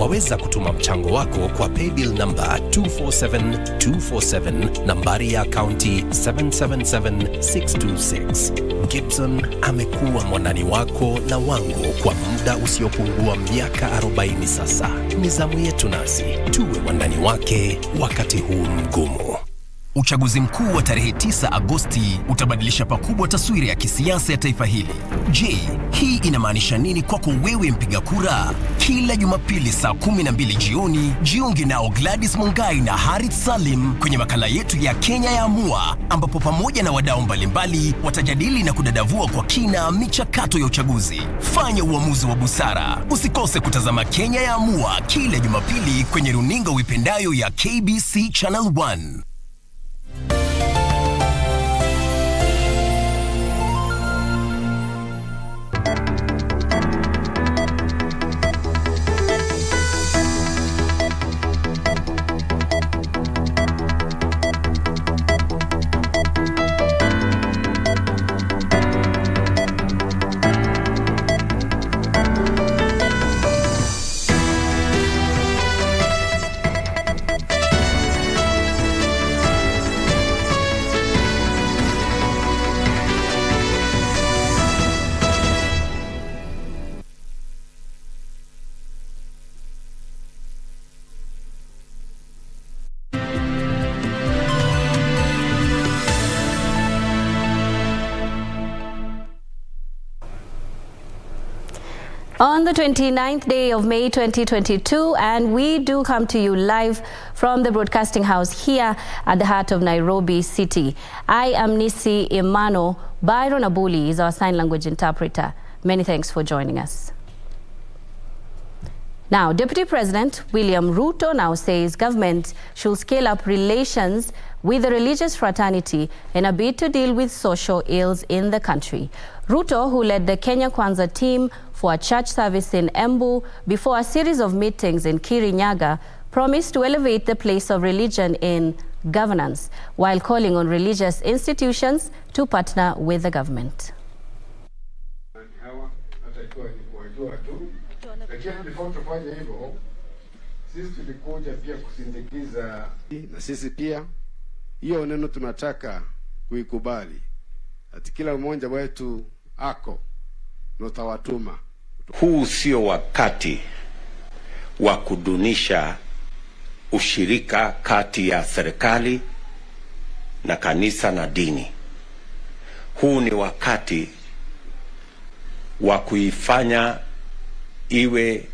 Waweza kutuma mchango wako kwa paybill number 247247, nambari ya akaunti 777626. Gibson amekuwa mwandani wako na wangu kwa muda usiopungua miaka 40 sasa. Ni zamu yetu nasi tuwe wandani wake wakati huu mgumu. Uchaguzi mkuu wa tarehe 9 Agosti utabadilisha pakubwa taswira ya kisiasa ya taifa hili. Je, hii inamaanisha nini kwako wewe mpiga kura? Kila Jumapili saa 12 jioni, jiunge nao Gladys Mungai na Harith Salim kwenye makala yetu ya Kenya ya Amua, ambapo pamoja na wadau mbalimbali watajadili na kudadavua kwa kina michakato ya uchaguzi. Fanya uamuzi wa busara. Usikose kutazama Kenya ya Amua kila Jumapili kwenye runinga uipendayo ya KBC Channel 1. On the 29th day of May 2022, and we do come to you live from the broadcasting house here at the heart of Nairobi City. I am Nissy Imano. Byron Abuli is our sign language interpreter. Many thanks for joining us. Now, Deputy President William Ruto now says government should scale up relations with the religious fraternity in a bid to deal with social ills in the country. Ruto, who led the Kenya Kwanza team for a church service in Embu before a series of meetings in Kirinyaga, promised to elevate the place of religion in governance while calling on religious institutions to partner with the government. Na sisi pia hiyo neno tunataka kuikubali. Ati kila mmoja wetu ako na utawatuma. Huu sio wakati wa kudunisha ushirika kati ya serikali na kanisa na dini. Huu ni wakati wa kuifanya iwe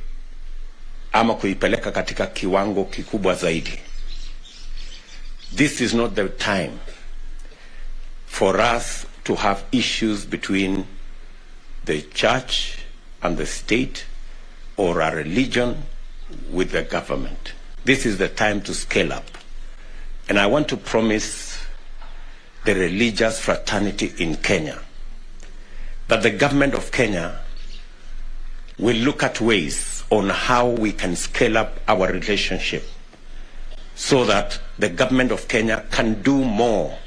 ama kuipeleka katika kiwango kikubwa zaidi. This is not the time for us to have issues between the church and the state, or a religion with the government. This is the time to scale up. And I want to promise the religious fraternity in Kenya that the government of Kenya will look at ways on how we can scale up our relationship so that the government of Kenya can do more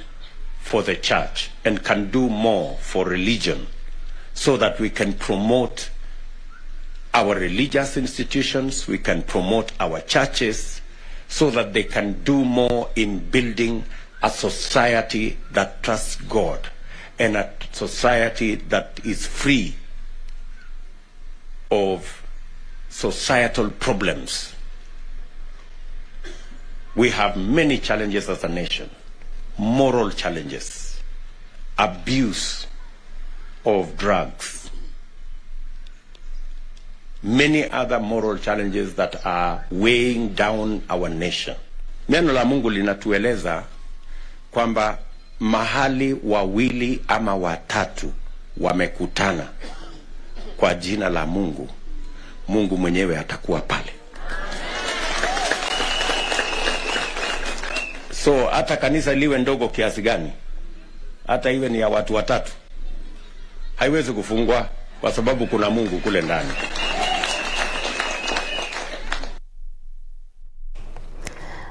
for the church and can do more for religion, so that we can promote our religious institutions, we can promote our churches, so that they can do more in building a society that trusts God and a society that is free of societal problems. We have many challenges as a nation. Moral challenges, abuse of drugs, many other moral challenges that are weighing down our nation. Neno la Mungu linatueleza kwamba mahali wawili ama watatu wamekutana kwa jina la Mungu, Mungu mwenyewe atakuwa pale. So hata kanisa liwe ndogo kiasi gani, hata iwe ni ya watu watatu, haiwezi kufungwa kwa sababu kuna Mungu kule ndani.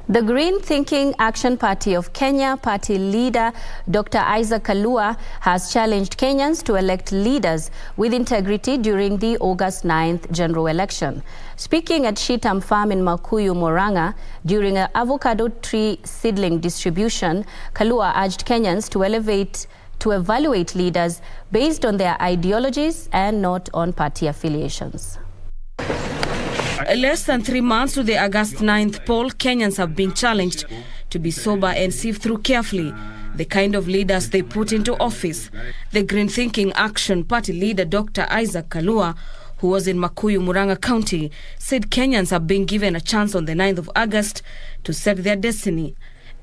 The Green Thinking Action Party of Kenya party leader Dr. Isaac Kalua has challenged Kenyans to elect leaders with integrity during the August 9th general election. Speaking at Shitam Farm in Makuyu, Murang'a, during an avocado tree seedling distribution, Kalua urged Kenyans to evaluate leaders based on their ideologies and not on party affiliations. Less than 3 months to the August 9th poll, Kenyans have been challenged to be sober and sift through carefully the kind of leaders they put into office. The Green Thinking Action Party leader Dr. Isaac Kalua, who was in Makuyu, Murang'a County, said Kenyans have been given a chance on the 9th of August to set their destiny,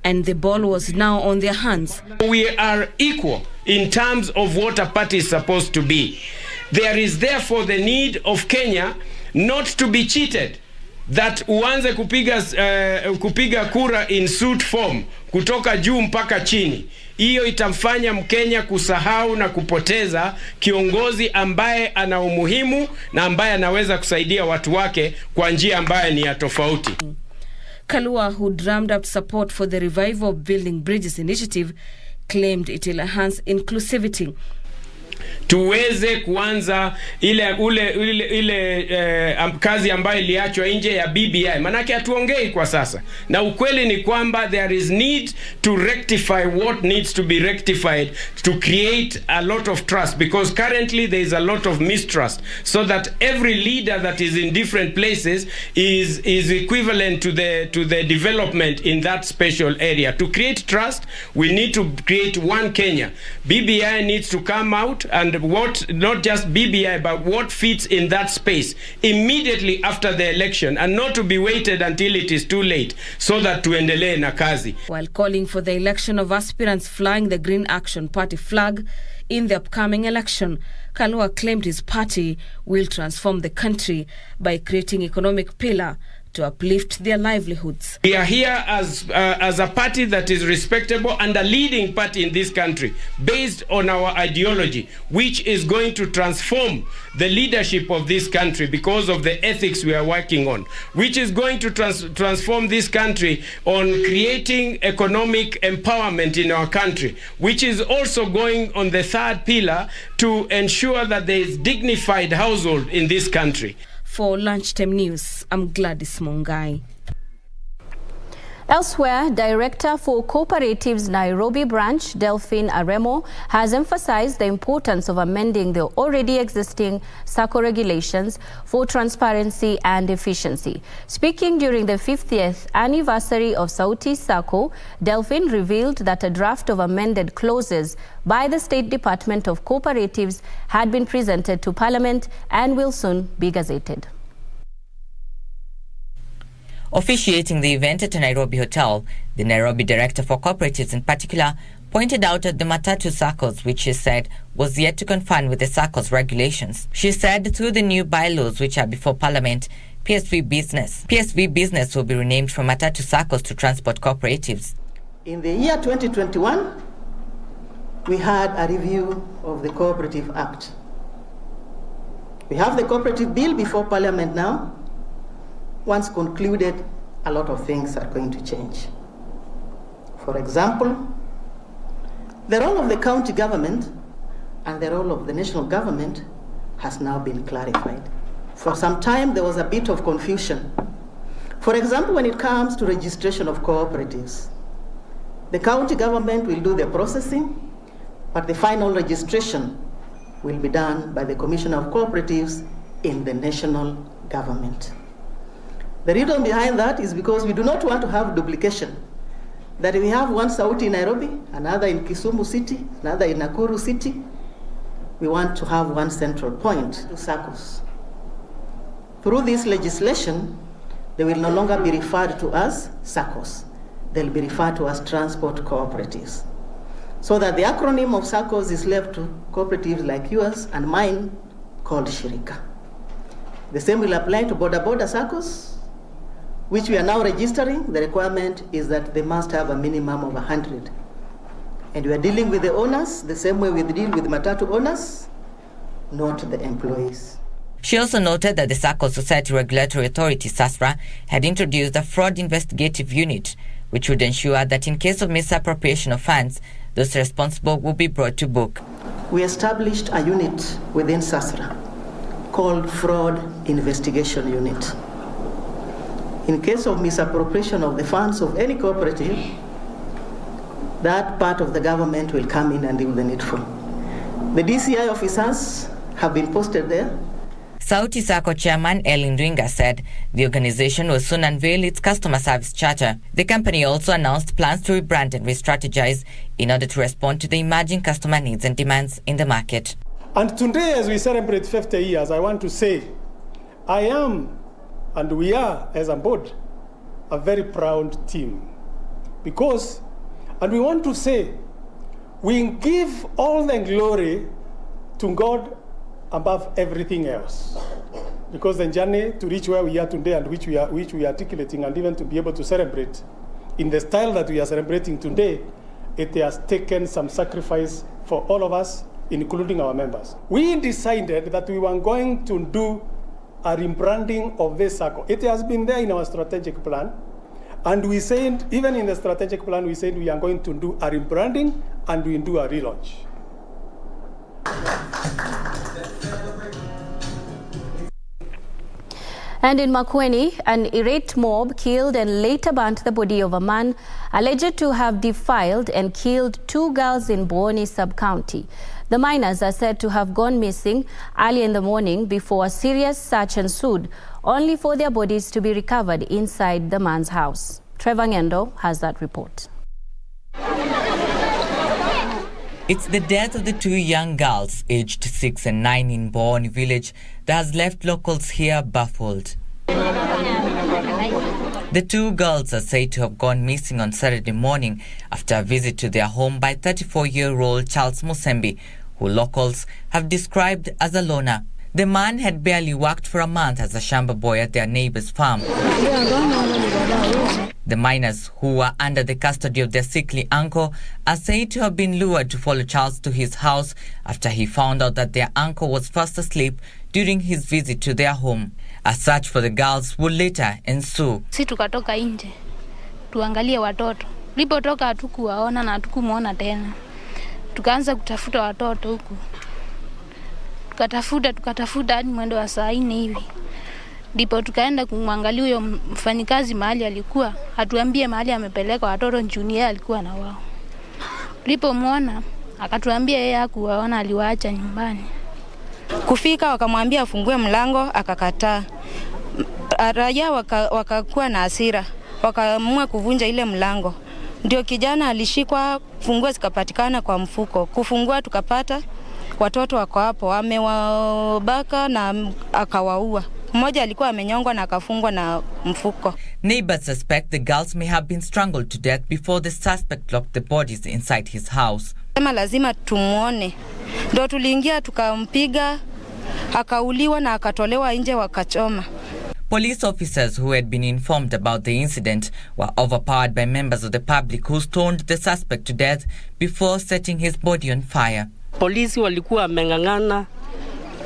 and the ball was now on their hands. We are equal in terms of what a party is supposed to be. There is therefore the need of Kenya not to be cheated, that uanze kupiga kura in suit form kutoka juu mpaka chini. Hiyo itamfanya Mkenya kusahau na kupoteza kiongozi ambaye ana umuhimu na ambaye anaweza kusaidia watu wake kwa njia ambaye ni ya tofauti. Kalua, who drummed up support for the Revival of Building Bridges initiative, claimed it will enhance inclusivity. Tuweze kuanza kazi ambayo iliachwa nje ya BBI. Manake hatuongei kwa sasa. Na ukweli ni kwamba there is need to rectify what needs to be rectified to create a lot of trust, because currently there is a lot of mistrust, so that every leader that is in different places is equivalent to the development in that special area. To create trust, we need to create one Kenya. BBI needs to come out, and what, not just BBI, but what fits in that space immediately after the election, and not to be waited until it is too late, so that tuendelee na kazi. While calling for the election of aspirants flying the Green Action Party flag in the upcoming election, Kalua claimed his party will transform the country by creating economic pillar to uplift their livelihoods. We are here as a party that is respectable and a leading party in this country based on our ideology, which is going to transform the leadership of this country because of the ethics we are working on, which is going to transform this country on creating economic empowerment in our country, which is also going on the third pillar to ensure that there is dignified household in this country. For Lunchtime News, I'm Gladys Mongai. Elsewhere, Director for Cooperatives Nairobi branch, Delphine Aremo, has emphasized the importance of amending the already existing SACCO regulations for transparency and efficiency. Speaking during the 50th anniversary of Sauti SACCO, Delphine revealed that a draft of amended clauses by the State Department of Cooperatives had been presented to Parliament and will soon be gazetted. Officiating the event at a Nairobi hotel, the Nairobi Director for Cooperatives in particular pointed out that the Matatu SACCOs, which she said was yet to conform with the SACCOs regulations. She said through the new bylaws which are before Parliament, PSV Business will be renamed from Matatu SACCOs to Transport Cooperatives. In the year 2021, we had a review of the Cooperative Act. We have the Cooperative Bill before Parliament now. Once concluded, a lot of things are going to change. For example, the role of the county government and the role of the national government has now been clarified. For some time, there was a bit of confusion. For example, when it comes to registration of cooperatives, the county government will do the processing, but the final registration will be done by the Commissioner of Cooperatives in the national government. The reason behind that is because we do not want to have duplication. That we have one Sauti in Nairobi, another in Kisumu City, another in Nakuru City. We want to have one central point to SACCOs. Through this legislation, they will no longer be referred to as SACCOs. They'll be referred to as transport cooperatives. So that the acronym of SACCOs is left to cooperatives like yours and mine called Shirika. The same will apply to border SACCOs, which we are now registering. The requirement is that they must have a minimum of 100. And we are dealing with the owners the same way we deal with Matatu owners, not the employees. She also noted that the Circle Society Regulatory Authority, SASRA, had introduced a fraud investigative unit, which would ensure that in case of misappropriation of funds, those responsible will be brought to book. We established a unit within SASRA called Fraud Investigation Unit. In case of misappropriation of the funds of any cooperative, that part of the government will come in and do the needful. The DCI officers have been posted there. Sauti Sacco chairman Ellen Ringa said the organization will soon unveil its customer service charter. The company also announced plans to rebrand and re-strategize in order to respond to the emerging customer needs and demands in the market. And today, as we celebrate 50 years, I want to say I am, and we are, as a board, a very proud team. Because, and we want to say, we give all the glory to God above everything else. Because the journey to reach where we are today and which we are articulating, and even to be able to celebrate in the style that we are celebrating today, it has taken some sacrifice for all of us, including our members. We decided that we were going to do a rebranding of this circle. It has been there in our strategic plan. And we said, even in the strategic plan, we said we are going to do a rebranding and we do a relaunch. And in Makueni, an irate mob killed and later burnt the body of a man alleged to have defiled and killed 2 girls in Boni sub-county. The minors are said to have gone missing early in the morning before a serious search ensued, only for their bodies to be recovered inside the man's house. Trevor Ngendo has that report. It's the death of the 2 young girls, aged 6 and 9 in Boni village, that has left locals here baffled. The 2 girls are said to have gone missing on Saturday morning after a visit to their home by 34-year-old Charles Musembi, who locals have described as a loner. The man had barely worked for a month as a shamba boy at their neighbor's farm. The minors, who were under the custody of their sickly uncle, are said to have been lured to follow Charles to his house after he found out that their uncle was fast asleep during his visit to their home. A search for the girls would later ensue. Si tukatoka nje tuangalie watoto. Tulipotoka hatukuwaona na hatukumuona tena. Tukaanza kutafuta watoto huku. Tukatafuta hadi mwendo wa saa 4 hivi. Ndipo tukaenda kumwangalia huyo mfanyikazi mahali alikuwa, atuambie mahali amepeleka watoto njuni yeye alikuwa na wao. Tulipomwona akatuambia yeye hakuwaona, aliwaacha nyumbani. Kufika wakamwambia afungue mlango, akakataa. Raia wakakuwa na hasira, wakaamua kuvunja ile mlango. Ndio kijana alishikwa, funguo zikapatikana kwa mfuko. Kufungua tukapata watoto wako hapo, amewabaka na akawaua. Mmoja alikuwa amenyongwa na akafungwa na mfuko. Neighbors suspect the girls may have been strangled to death before the suspect locked the bodies inside his house. Sema lazima tumuone. Ndio tuliingia tukampiga, akauliwa na akatolewa nje wakachoma. Police officers who had been informed about the incident were overpowered by members of the public who stoned the suspect to death before setting his body on fire. Polisi walikuwa wameng'ang'ana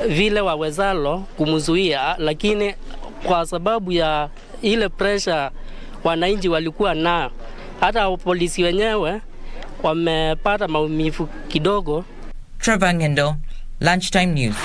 vile wawezalo kumzuia, lakini kwa sababu ya ile pressure wananchi walikuwa na, hata polisi wenyewe wamepata maumivu kidogo. Trevor Ngendo, Lunchtime News.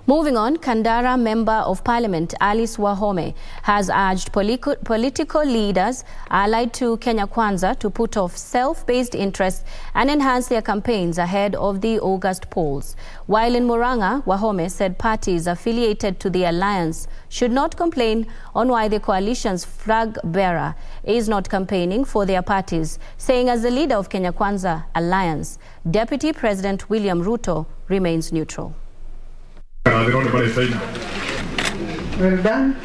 Moving on, Kandara Member of Parliament Alice Wahome has urged political leaders allied to Kenya Kwanza to put off self-based interests and enhance their campaigns ahead of the August polls. While in Murang'a, Wahome said parties affiliated to the alliance should not complain on why the coalition's flag bearer is not campaigning for their parties, saying as the leader of Kenya Kwanza alliance, Deputy President William Ruto remains neutral. Well done.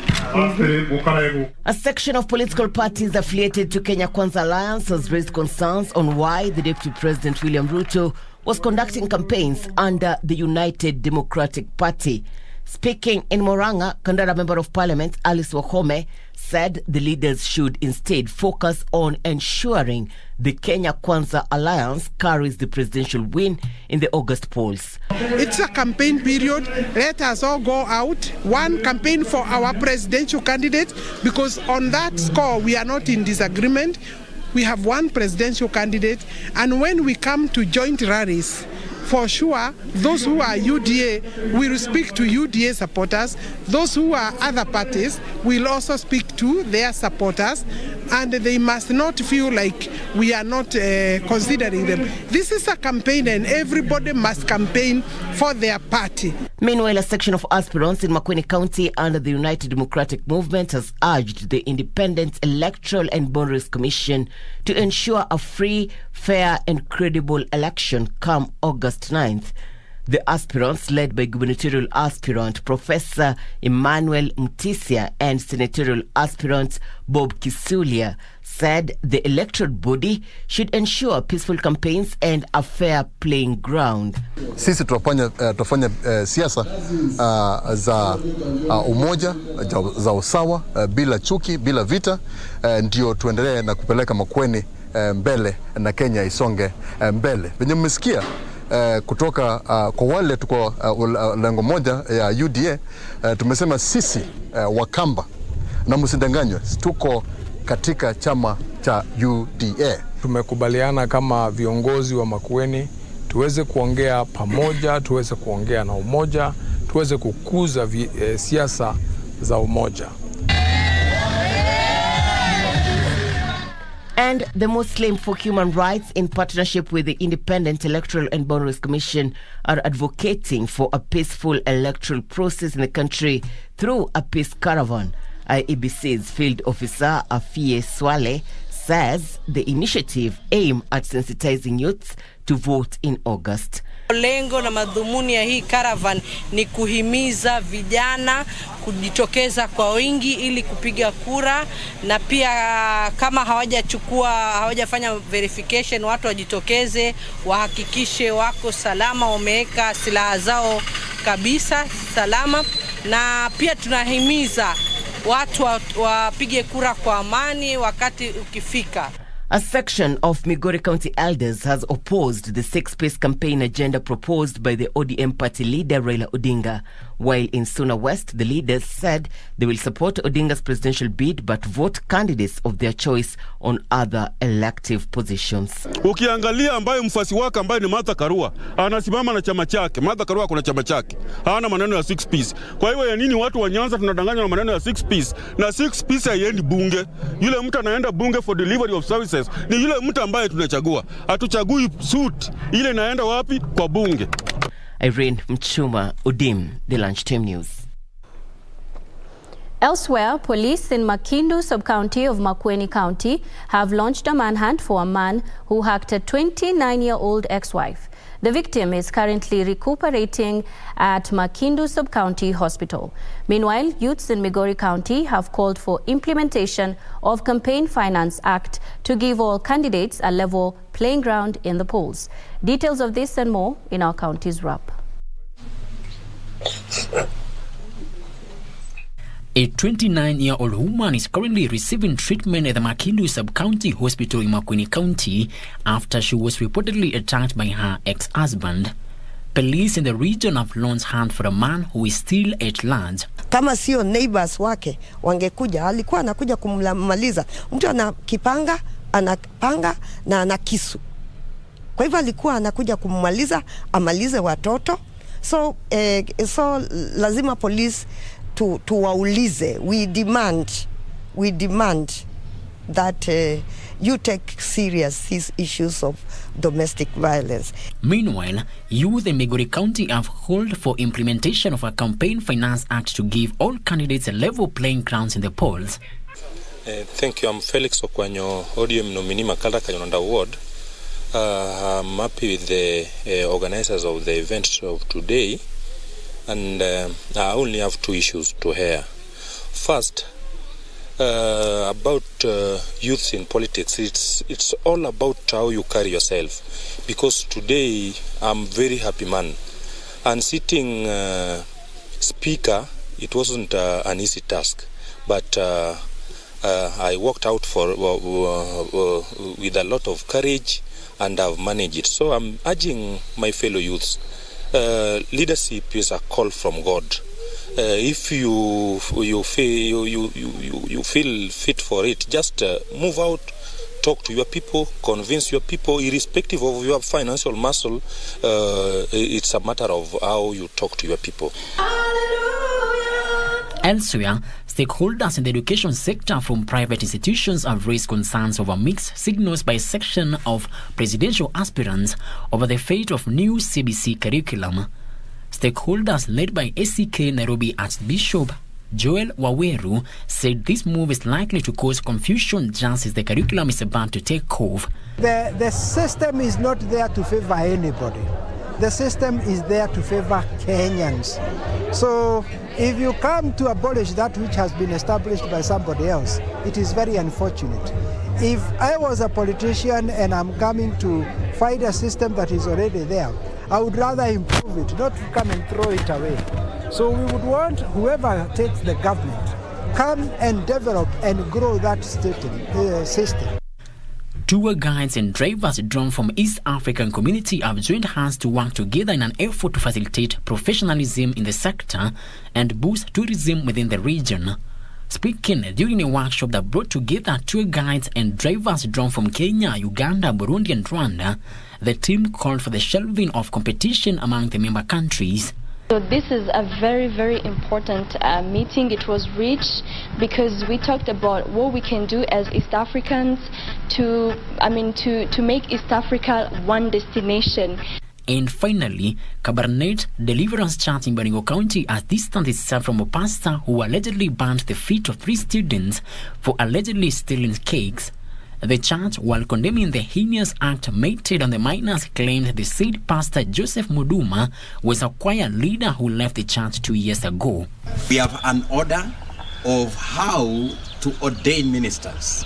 A section of political parties affiliated to Kenya Kwanza Alliance has raised concerns on why the Deputy President William Ruto was conducting campaigns under the United Democratic Party. Speaking in Moranga, Kandara Member of Parliament Alice Wahome said the leaders should instead focus on ensuring the Kenya Kwanza Alliance carries the presidential win in the August polls. It's a campaign period. Let us all go out. One, campaign for our presidential candidate, because on that score we are not in disagreement. We have one presidential candidate, and when we come to joint rallies, for sure, those who are UDA will speak to UDA supporters. Those who are other parties will also speak to their supporters, and they must not feel like we are not considering them. This is a campaign, and everybody must campaign for their party. Meanwhile, a section of aspirants in Makueni County under the United Democratic Movement has urged the Independent Electoral and Boundaries Commission to ensure a free, fair and credible election come August 9th. The aspirants, led by gubernatorial aspirant Professor Emmanuel Mutisia and senatorial aspirant Bob Kisulia, said the electoral body should ensure peaceful campaigns and a fair playing ground. Sisi tutafanya siasa za umoja, za usawa, bila chuki, bila vita, ndio tuendelee na kupeleka Makueni mbele na Kenya isonge mbele. Venye mmesikia kutoka kwa wale tuko lengo moja ya UDA, tumesema sisi Wakamba, na msidanganywe, tuko katika chama cha UDA. Tumekubaliana kama viongozi wa Makueni tuweze kuongea pamoja, tuweze kuongea na umoja, tuweze kukuza siasa za umoja. And the Muslim for Human Rights, in partnership with the Independent Electoral and Boundaries Commission, are advocating for a peaceful electoral process in the country through a peace caravan. IEBC's field officer Afie Swale says the initiative aims at sensitizing youths to vote in August. Lengo na madhumuni ya hii caravan ni kuhimiza vijana kujitokeza kwa wingi ili kupiga kura, na pia kama hawajafanya verification, watu wajitokeze, wahakikishe wako salama, wameweka silaha zao kabisa salama, na pia tunahimiza watu wapige kura kwa amani wakati ukifika. A section of Migori County elders has opposed the six-piece campaign agenda proposed by the ODM party leader Raila Odinga. While in Suna West, the leaders said they will support Odinga's presidential bid but vote candidates of their choice on other elective positions. Ukiangalia ambaye mfasi wake ambaye ni Martha Karua anasimama na chama chake. Martha Karua kuna chama chake, hana maneno ya six piece. Kwa hiyo ya nini watu wa Nyanza tunadanganywa na maneno ya six piece? Na six piece haiendi bunge. Yule mtu anaenda bunge for delivery of services ni yule mtu ambaye tunachagua. Hatuchagui suit. Ile inaenda wapi? Kwa bunge. Irene Mchuma, Udim, the Lunchtime News. Elsewhere, police in Makindu sub-county of Makueni County have launched a manhunt for a man who hacked a 29-year-old ex-wife. The victim is currently recuperating at Makindu sub-county hospital. Meanwhile, youths in Migori County have called for implementation of Campaign Finance Act to give all candidates a level playing ground in the polls. Details of this and more in our county's wrap. A 29-year-old woman is currently receiving treatment at the Makindu Sub-County Hospital in Makueni County after she was reportedly attacked by her ex-husband. Police in the region have launched hunt for a man who is still at large. Kama sio neighbors wake wangekuja, alikuwa anakuja kumaliza. Mtu anapanga na ana kisu. Kwa hivyo alikuwa anakuja kumaliza, amalize watoto. So lazima police tuwaulize. We demand that you take serious these issues of domestic violence. Meanwhile, youth in Migori County have called for implementation of a Campaign Finance Act to give all candidates a level playing ground in the polls. Thank you. I'm Felix Okwanyo, ODM nominee Makalda Kanyonanda Ward. I'm happy with the organizers of the event of today, and I only have two issues to hear. First, about youth in politics, it's all about how you carry yourself. Because today I'm very happy man, and sitting speaker, it wasn't an easy task, but I worked out with a lot of courage, and I've managed it. So I'm urging my fellow youths, leadership is a call from God. If you feel fit for it, just move out, talk to your people, convince your people, irrespective of your financial muscle. It's a matter of how you talk to your people. Elsewhere, stakeholders in the education sector from private institutions have raised concerns over mixed signals by a section of presidential aspirants over the fate of new CBC curriculum. Stakeholders led by ACK Nairobi Archbishop Joel Waweru said this move is likely to cause confusion just as the curriculum is about to take off. The system is not there to favor anybody. The system is there to favor Kenyans. So if you come to abolish that which has been established by somebody else, it is very unfortunate. If I was a politician and I'm coming to fight a system that is already there, I would rather improve it, not come and throw it away. So we would want whoever takes the government, come and develop and grow that system. Tour guides and drivers drawn from East African community have joined hands to work together in an effort to facilitate professionalism in the sector and boost tourism within the region. Speaking during a workshop that brought together tour guides and drivers drawn from Kenya, Uganda, Burundi and Rwanda, the team called for the shelving of competition among the member countries. So this is a very, very important meeting. It was rich because we talked about what we can do as East Africans to make East Africa one destination. And finally, Kabarnet Deliverance Church in Baringo County has distanced itself from a pastor who allegedly burned the feet of 3 students for allegedly stealing cakes. The church, while condemning the heinous act meted on the minors, claimed the said pastor Joseph Muduma was a choir leader who left the church 2 years ago. We have an order of how to ordain ministers.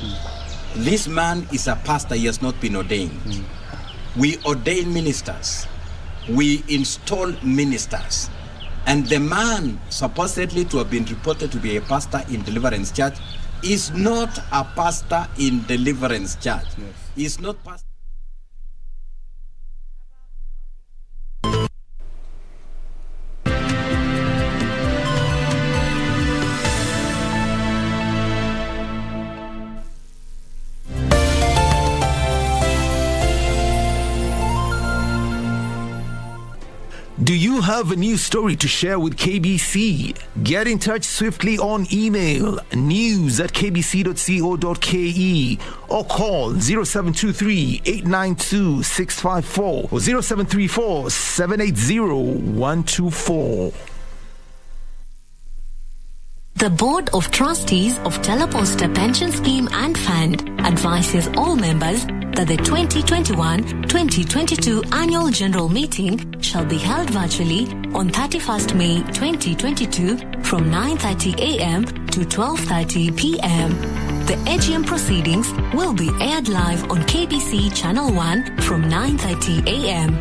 This man is a pastor, he has not been ordained. We ordain ministers. We install ministers. And the man supposedly to have been reported to be a pastor in Deliverance Church is not a pastor in Deliverance Church. He's not pastor. Do you have a news story to share with KBC? Get in touch swiftly on email news@kbc.co.ke or call 0723-892-654 or 0734-780-124. The Board of Trustees of Teleposta Pension Scheme and Fund advises all members that the 2021-2022 Annual General Meeting shall be held virtually on 31st May 2022 from 9:30 a.m. to 12:30 p.m. The AGM proceedings will be aired live on KBC Channel 1 from 9:30 a.m.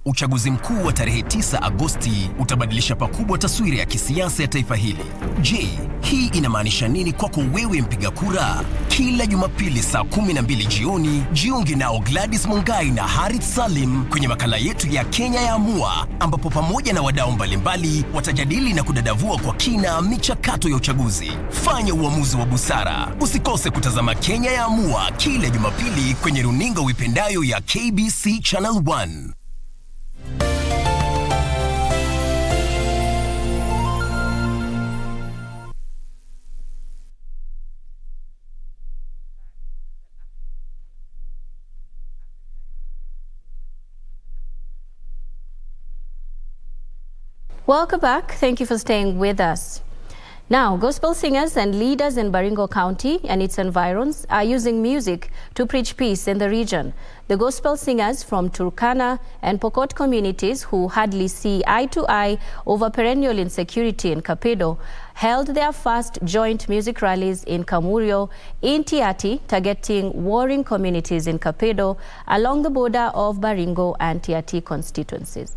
Uchaguzi mkuu wa tarehe 9 Agosti utabadilisha pakubwa taswira ya kisiasa ya taifa hili. Je, hii inamaanisha nini kwako wewe mpiga kura? Kila Jumapili saa 12 jioni, jiunge nao Gladys Mungai na Harith Salim kwenye makala yetu ya Kenya ya Amua, ambapo pamoja na wadau mbalimbali watajadili na kudadavua kwa kina michakato ya uchaguzi. Fanya uamuzi wa busara. Usikose kutazama Kenya ya Amua kila Jumapili kwenye runinga uipendayo ya KBC Channel 1. Welcome back. Thank you for staying with us. Now, gospel singers and leaders in Baringo County and its environs are using music to preach peace in the region. The gospel singers from Turkana and Pokot communities, who hardly see eye to eye over perennial insecurity in Kapedo, held their first joint music rallies in Kamurio, in Tiati, targeting warring communities in Kapedo along the border of Baringo and Tiati constituencies.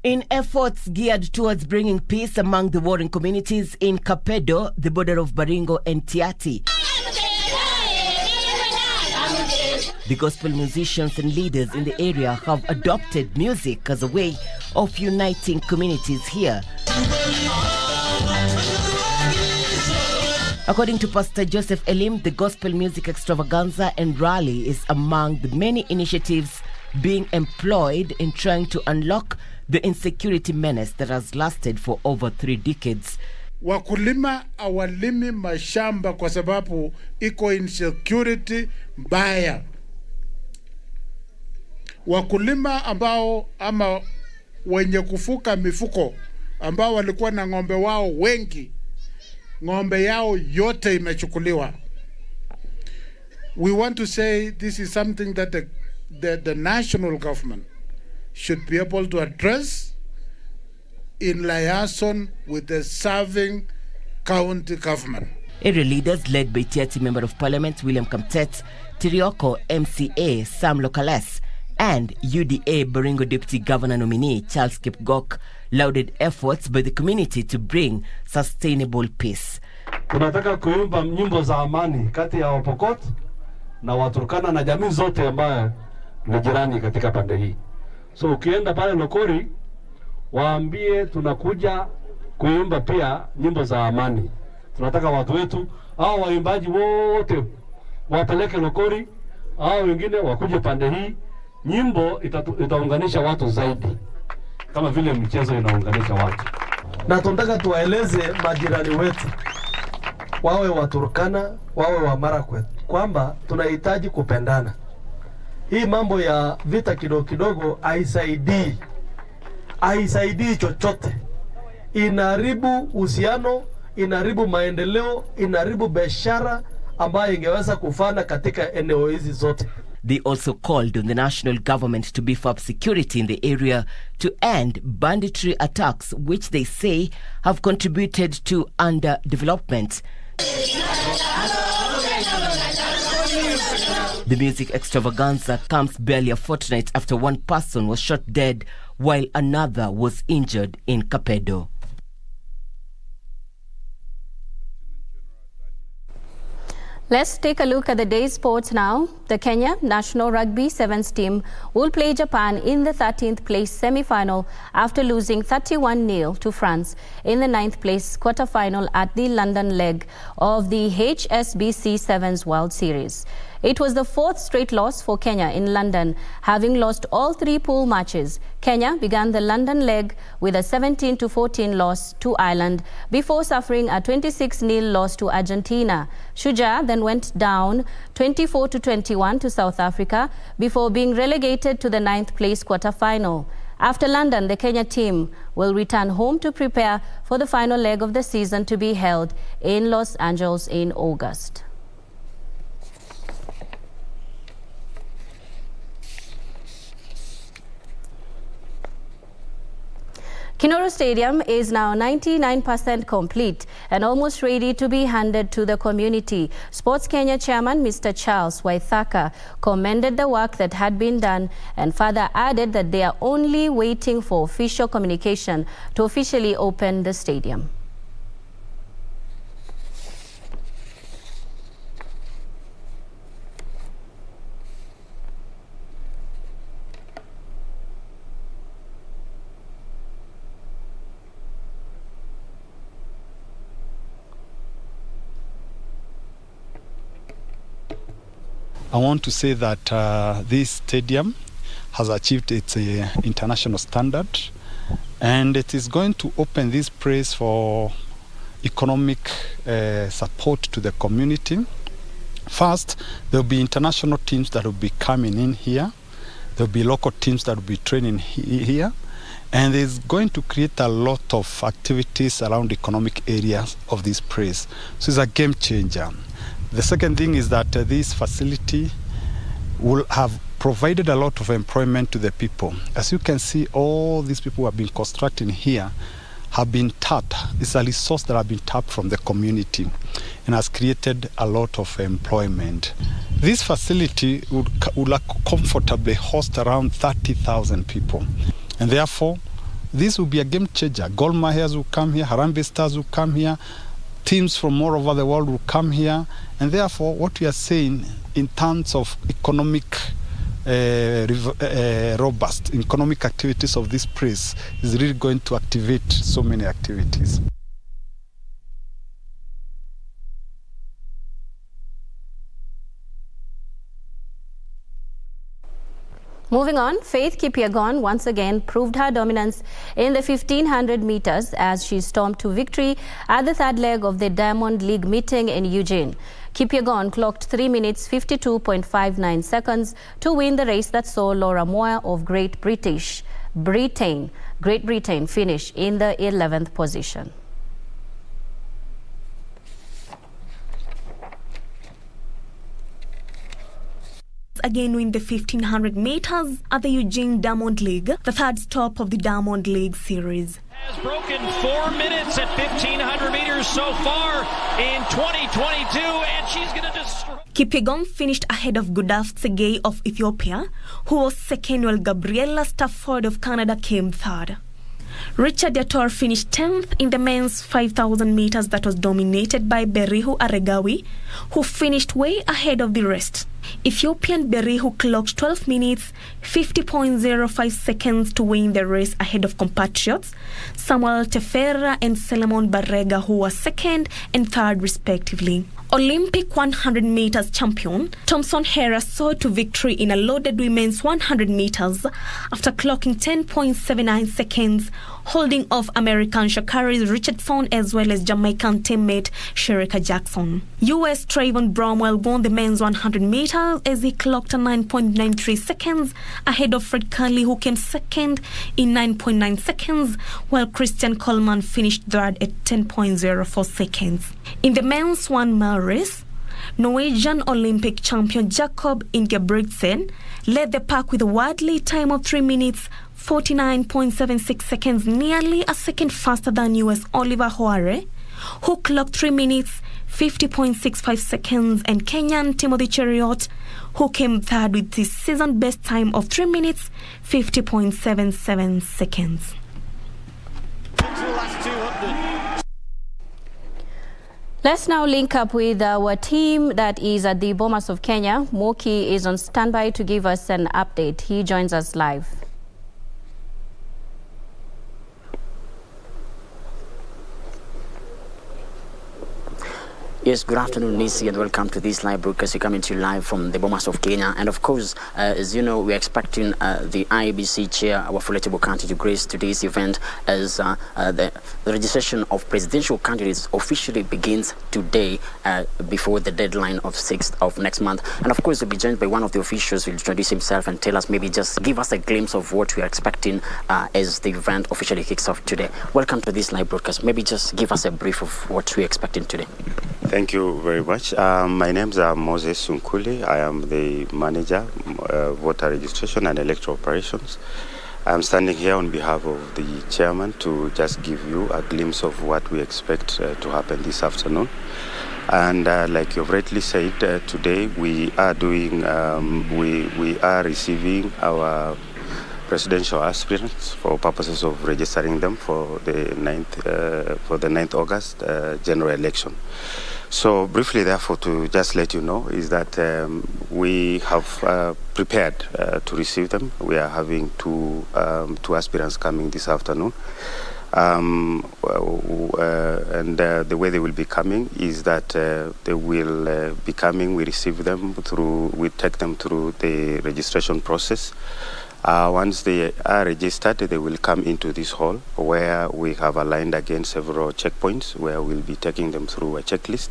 In efforts geared towards bringing peace among the warring communities in Kapedo, the border of Baringo and Tiati, the gospel musicians and leaders in the area have adopted music as a way of uniting communities here. According to Pastor Joseph Elim, the gospel music extravaganza and rally is among the many initiatives being employed in trying to unlock the insecurity menace that has lasted for over 3 decades. Wakulima awalimi mashamba kwa sababu iko insecurity mbaya. Wakulima ambao ama wenye kufuka mifuko ambao walikuwa na ng'ombe wao wengi, ng'ombe yao yote imechukuliwa. We want to say this is something that the national government should be able to address in liaison with the serving county government. Area leaders led by Tiati Member of Parliament William Kamtet, Tirioko MCA Sam Lokales, and UDA Baringo Deputy Governor nominee Charles Kipgok lauded efforts by the community to bring sustainable peace. Tunataka kuimba nyimbo za amani kati ya Wapokot na Waturkana na jamii zote ambayo ni jirani katika pande hii. So ukienda pale Lokori, waambie tunakuja kuimba pia nyimbo za amani. Tunataka watu wetu au waimbaji wote wapeleke Lokori au wengine wakuje pande hii. Nyimbo itaunganisha watu zaidi kama vile mchezo inaunganisha watu. Na tunataka tuwaeleze majirani wetu, wawe Waturkana, wawe wa Marakwet, kwamba tunahitaji kupendana. Hii mambo ya vita kidogo kidogo haisaidii chochote. Inaharibu uhusiano, inaharibu maendeleo, inaharibu biashara ambayo ingeweza kufana katika eneo hizi zote. They also called on the national government to beef up security in the area to end banditry attacks, which they say have contributed to underdevelopment. The music extravaganza comes barely a fortnight after one person was shot dead while another was injured in Kapedo. Let's take a look at the day's sports now. The Kenya national rugby sevens team will play Japan in the 13th place semi-final after losing 31-0 to France in the 9th place quarter-final at the London leg of the HSBC Sevens World Series. It was the 4th straight loss for Kenya in London, having lost all 3 pool matches. Kenya began the London leg with a 17-14 loss to Ireland before suffering a 26-0 loss to Argentina. Shujaa then went down 24-21 to South Africa before being relegated to the 9th place quarter-final. After London, the Kenya team will return home to prepare for the final leg of the season to be held in Los Angeles in August. Kinoro Stadium is now 99% complete and almost ready to be handed to the community. Sports Kenya chairman Mr. Charles Waithaka commended the work that had been done and further added that they are only waiting for official communication to officially open the stadium. I want to say that this stadium has achieved its international standard, and it is going to open this place for economic support to the community. First, there will be international teams that will be coming in here. There will be local teams that will be training here. And it's going to create a lot of activities around economic areas of this praise. So it's a game changer. The second thing is that this facility will have provided a lot of employment to the people. As you can see, all these people who have been constructing here have been tapped. It's a resource that have been tapped from the community and has created a lot of employment. This facility would comfortably host around 30,000 people. And therefore, this will be a game changer. Gor Mahias will come here, Harambee Stars will come here, teams from all over the world will come here. And therefore, what we are saying in terms of economic robust economic activities of this praise is really going to activate so many activities. Moving on, Faith Kipyegon once again proved her dominance in the 1500 meters as she stormed to victory at the third leg of the Diamond League meeting in Eugene. Kipyegon clocked 3 minutes 52.59 seconds to win the race that saw Laura Moir of Great Britain finish in the 11th position. Again win the 1500 meters at the Eugene Diamond League, the third stop of the Diamond League series. Has broken 4 minutes at 1500 meters so far in 2022, and she's going to destroy. Kipyegon finished ahead of Gudaf Tsegay of Ethiopia, who was second, while Gabriela Stafford of Canada came third. Richard Yator finished 10th in the men's 5,000 meters that was dominated by Berihu Aregawi, who finished way ahead of the rest. Ethiopian Berihu clocked 12 minutes 50.05 seconds to win the race ahead of compatriots Samuel Tefera and Solomon Barrega, who were second and third respectively. Olympic 100 meters champion Thompson Hera soared to victory in a loaded women's 100 meters after clocking 10.79 seconds, holding off American Sha'Carri Richardson as well as Jamaican teammate Sherika Jackson. US Trayvon Bromwell won the men's 100 meters as he clocked 9.93 seconds ahead of Fred Curley, who came second in 9.9 seconds, while Christian Coleman finished third at 10.04 seconds. In the men's 1 mile race, Norwegian Olympic champion Jakob Ingebrigtsen led the pack with a worldly time of 3 minutes 49.76 seconds, nearly a second faster than US Oliver Hoare, who clocked 3 minutes 50.65 seconds, and Kenyan Timothy Cheruiyot, who came third with his season best time of 3 minutes 50.77 seconds. Let's now link up with our team that is at the Bomas of Kenya. Moki is on standby to give us an update. He joins us live. Yes, good afternoon, Nissy, and welcome to this live broadcast. We're coming to you live from the Bomas of Kenya. And of course, as you know, we're expecting the IBC chair, Wafula Chebukati, to grace today's event as the registration of presidential candidates officially begins today before the deadline of 6th of next month. And of course, we'll be joined by one of the officials who will introduce himself and tell us, maybe just give us a glimpse of what we are expecting as the event officially kicks off today. Welcome to this live broadcast. Maybe just give us a brief of what we're expecting today. Thank you very much. My name is Moses Sunkuli. I am the manager, voter registration and electoral operations. I'm standing here on behalf of the chairman to just give you a glimpse of what we expect to happen this afternoon. And like you've rightly said, today we are doing, we are receiving our presidential aspirants for purposes of registering them for the 9th August general election. So briefly, therefore, to just let you know is that we have prepared to receive them. We are having two aspirants coming this afternoon. And the way they will be coming is that they will be coming, we receive them through, we take them through the registration process. Once they are registered, they will come into this hall where we have aligned again several checkpoints where we'll be taking them through a checklist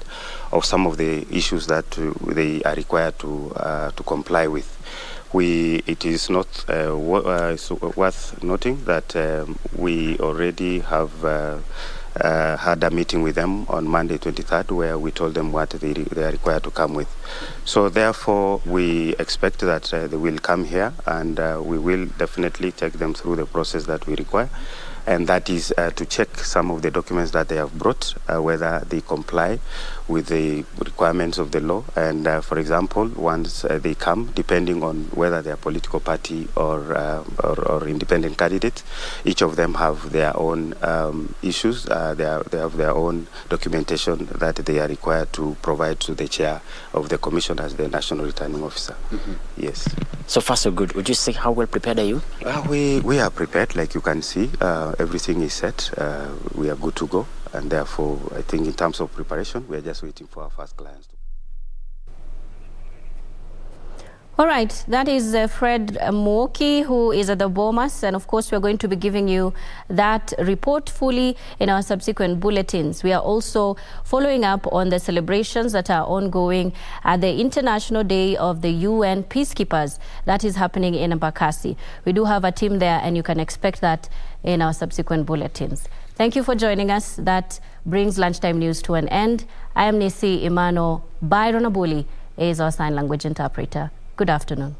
of some of the issues that they are required to comply with. It is not worth noting that we already have had a meeting with them on Monday 23rd where we told them what they are required to come with. So therefore we expect that they will come here, and we will definitely take them through the process that we require. And that is to check some of the documents that they have brought, whether they comply with the requirements of the law. And for example, once they come, depending on whether they are political party or independent candidates, each of them have their own issues. They have their own documentation that they are required to provide to the chair of the commission as the national returning officer. Yes. So far so good. Would you say how well prepared are you? We are prepared, like you can see. Everything is set. We are good to go, and therefore I think in terms of preparation we are just waiting for our first clients. All right, that is Fred Mwoki, who is at the Bomas, and of course we're going to be giving you that report fully in our subsequent bulletins. We are also following up on the celebrations that are ongoing at the International Day of the UN Peacekeepers that is happening in Embakasi. We do have a team there, and you can expect that in our subsequent bulletins. Thank you for joining us. That brings Lunchtime News to an end. I am Nissy. Imano. Byron Abuli is our sign language interpreter. Good afternoon.